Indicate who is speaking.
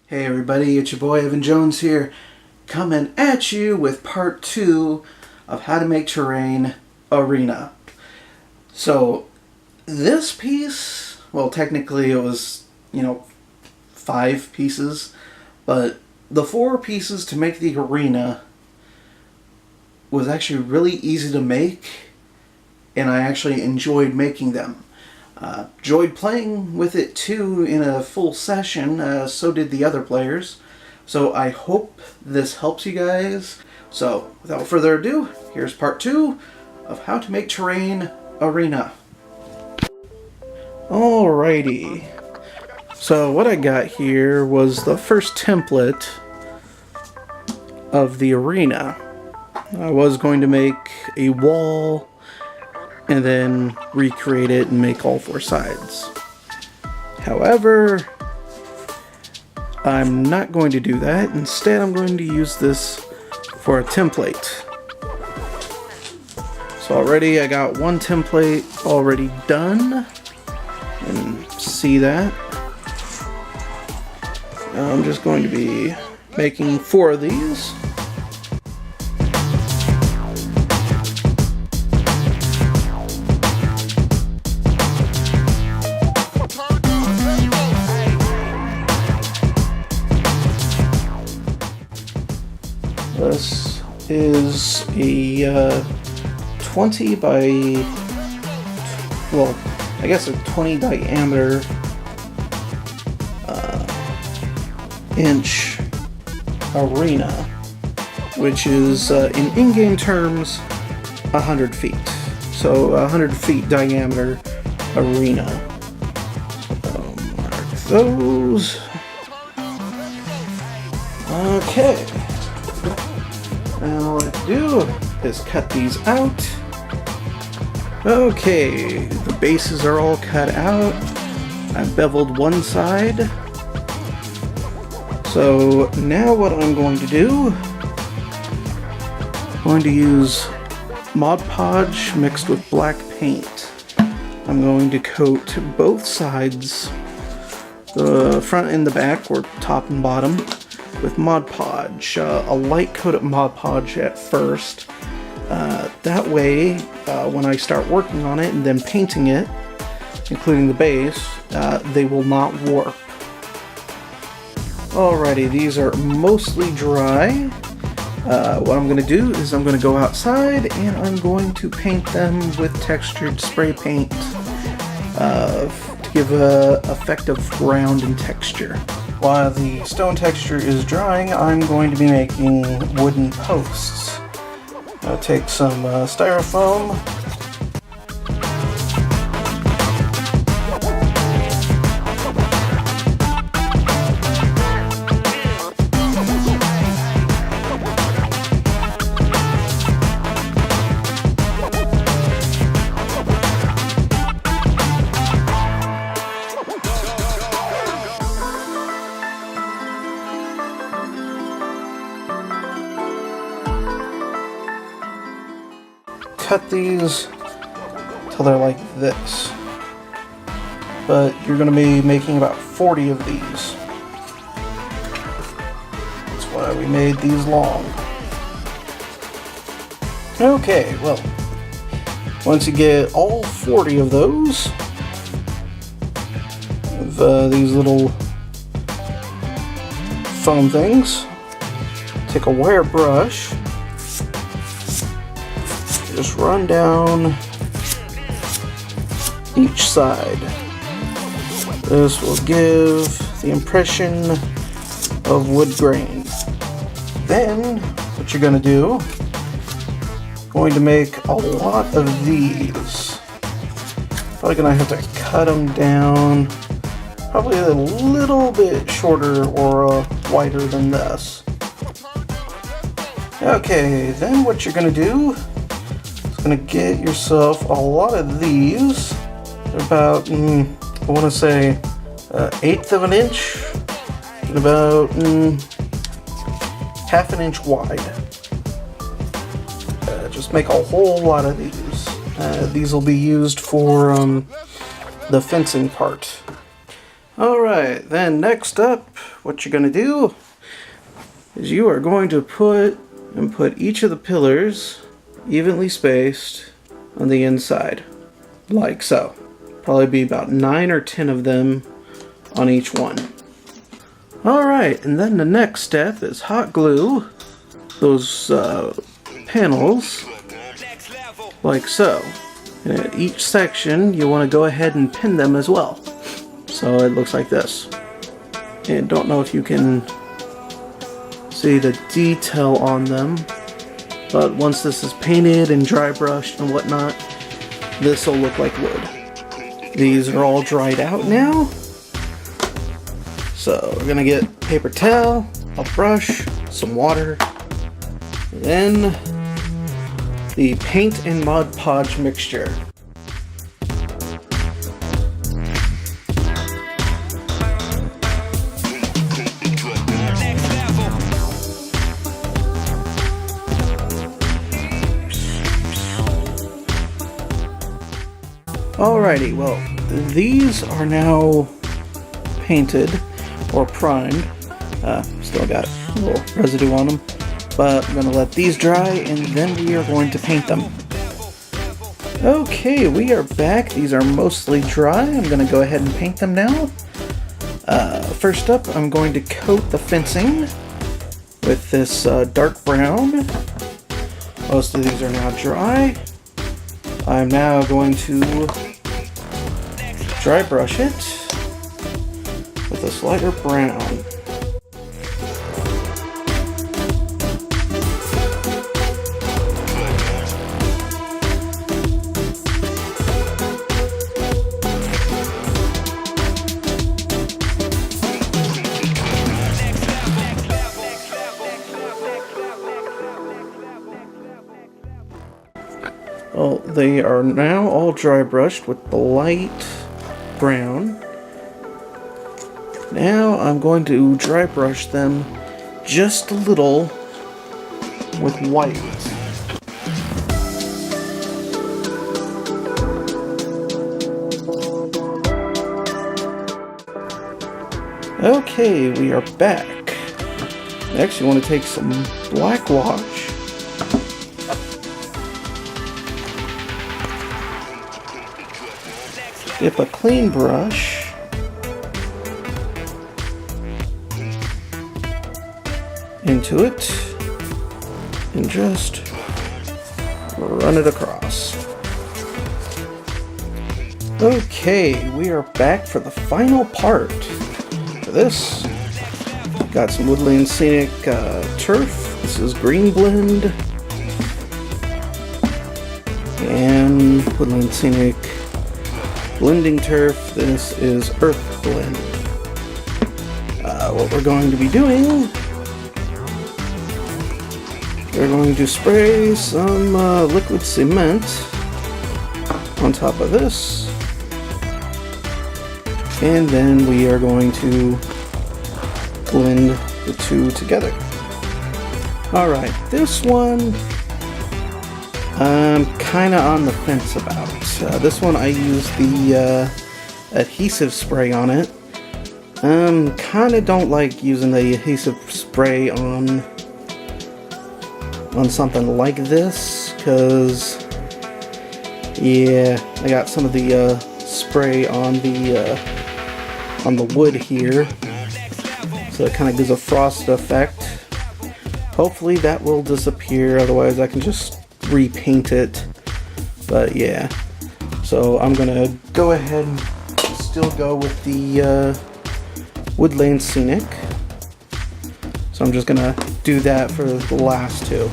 Speaker 1: Hey everybody, it's your boy Evan Jones here, coming at you with part 2 of How to Make Terrain Arena. So, this piece, well technically it was, 5 pieces, but the 4 pieces to make the arena was actually really easy to make, and I actually enjoyed making them. Enjoyed playing with it too in a full session, so did the other players. So I hope this helps you guys. So without further ado, here's part 2 of How to Make Terrain Arena. Alrighty. So what I got here was the first template of the arena. I was going to make a wall and then recreate it and make all 4 sides. However, I'm not going to do that. Instead, I'm going to use this for a template. So already I got one template already done. And see that. Now I'm just going to be making 4 of these. This is a 20 by, well, I guess a 20 diameter inch arena, which is in in-game terms 100 feet. So 100 feet diameter arena. So mark those. Okay. Now all I have to do is cut these out. Okay, the bases are all cut out. I've beveled one side. So now what I'm going to do, I'm going to use Mod Podge mixed with black paint. I'm going to coat both sides, the front and the back, or top and bottom, with Mod Podge. A light coat of Mod Podge at first. That way, when I start working on it and then painting it, including the base, they will not warp. Alrighty, these are mostly dry. What I'm going to do is I'm going to go outside and I'm going to paint them with textured spray paint to give an effect of ground and texture. While the stone texture is drying, I'm going to be making wooden posts. I'll take some styrofoam. Cut these till they're like this, but you're going to be making about 40 of these. That's why we made these long. Okay, well, once you get all 40 of those, with these little foam things, take a wire brush, just run down each side. This will give the impression of wood grain. Then, what you're going to do, going to make a lot of these. Probably going to have to cut them down, probably a little bit shorter or wider than this. Okay, then what you're going to do, going to get yourself a lot of these, about, I want to say, 1/8 of an inch, and about 1/2 inch wide. Just make a whole lot of these. These will be used for the fencing part. Alright, then next up what you're gonna do is you are going to put each of the pillars evenly spaced on the inside, like so. Probably be about 9 or 10 of them on each one. Alright, and then the next step is hot glue those panels like so. And at each section you want to go ahead and pin them as well. So it looks like this. And don't know if you can see the detail on them, but once this is painted and dry brushed and whatnot, this will look like wood. These are all dried out now. So we're gonna get paper towel, a brush, some water, and then the paint and Mod Podge mixture. Alrighty, well, these are now painted or primed. Still got a little residue on them, but I'm gonna let these dry and then we are going to paint them. Okay, we are back. These are mostly dry. I'm gonna go ahead and paint them now. First up, I'm going to coat the fencing with this dark brown. Most of these are now dry. I'm now going to dry brush it with this lighter brown. Well, they are now all dry brushed with the light brown. Now I'm going to dry brush them just a little with white. Okay, we are back. Next, you want to take some black wash. Dip a clean brush into it and just run it across. Okay, we are back for the final part. For this, got some Woodland Scenic turf. This is Green Blend. And Woodland Scenic Blending Turf. This is Earth Blend. What we're going to be doing, we're going to spray some liquid cement on top of this, and then we are going to blend the two together. Alright, this one I'm kind of on the fence about. This one I used the adhesive spray on it. Kind of don't like using the adhesive spray on something like this, because yeah, I got some of the spray on the wood here, so it kind of gives a frost effect. Hopefully that will disappear, otherwise I can just repaint it. But yeah, so I'm gonna go ahead and still go with the Woodland Scenic. So I'm just gonna do that for the last two.